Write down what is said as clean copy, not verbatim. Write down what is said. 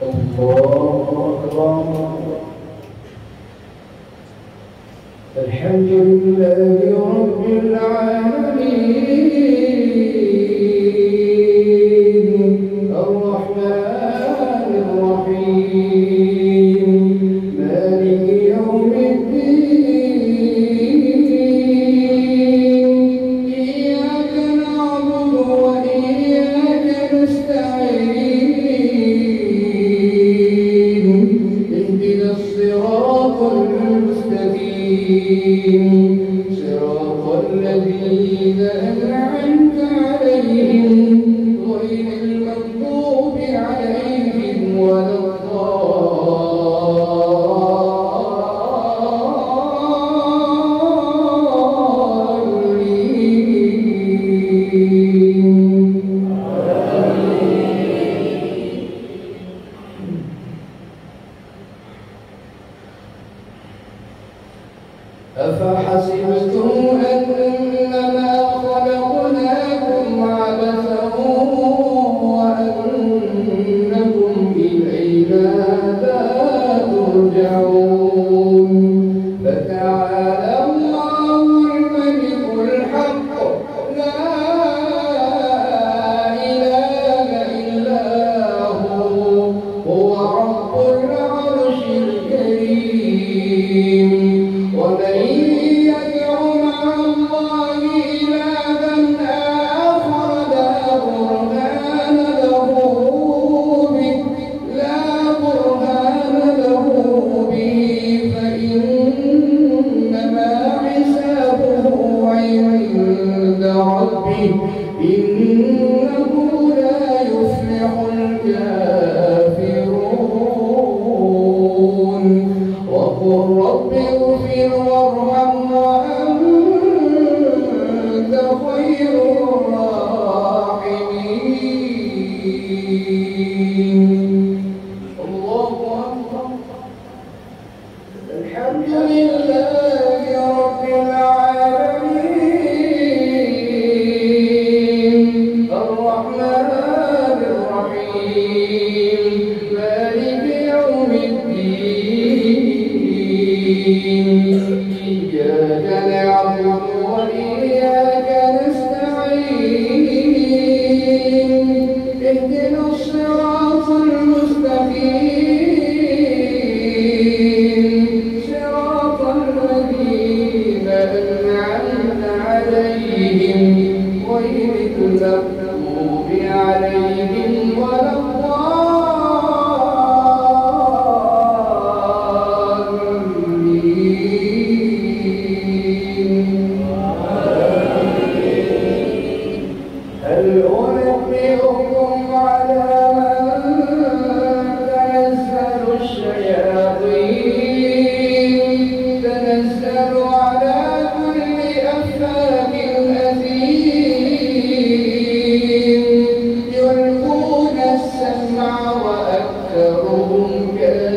الله أكبر. الحمد لله رب العالمين الرحمن الرحيم مالك يوم الدين إياك نعبد وإياك نستعين اهدنا الصراط المستقيم صراط الذين أنعمت عليهم غير المغضوب عليهم ولا أفحسبتم أنما خلقناكم عبثا وأنكم إلينا لا ترجعون فتعالى الله الملك الحق لا إله إلا هو رب العرش الكريم. ومن يدع مع الله إلها آخر لا برهان له به فإنما حسابه عند ربه إنه لا يفلح الكافرون. وقل رب اغفر وارحم وأنت خير الراحمين. الله أكبر. الحمد لله رب العالمين الرحمن الرحيم مالك يوم الدين إياك نعبد وإياك نستعين اهدنا الصراط المستقيم صراط الذين أنعمت عليهم غير المغضوب عليهم ولا هل أنبئكم على من تنزل الشياطين تنزل على كل أفاك أثيم يلقون السمع وأكثرهم كاذبون.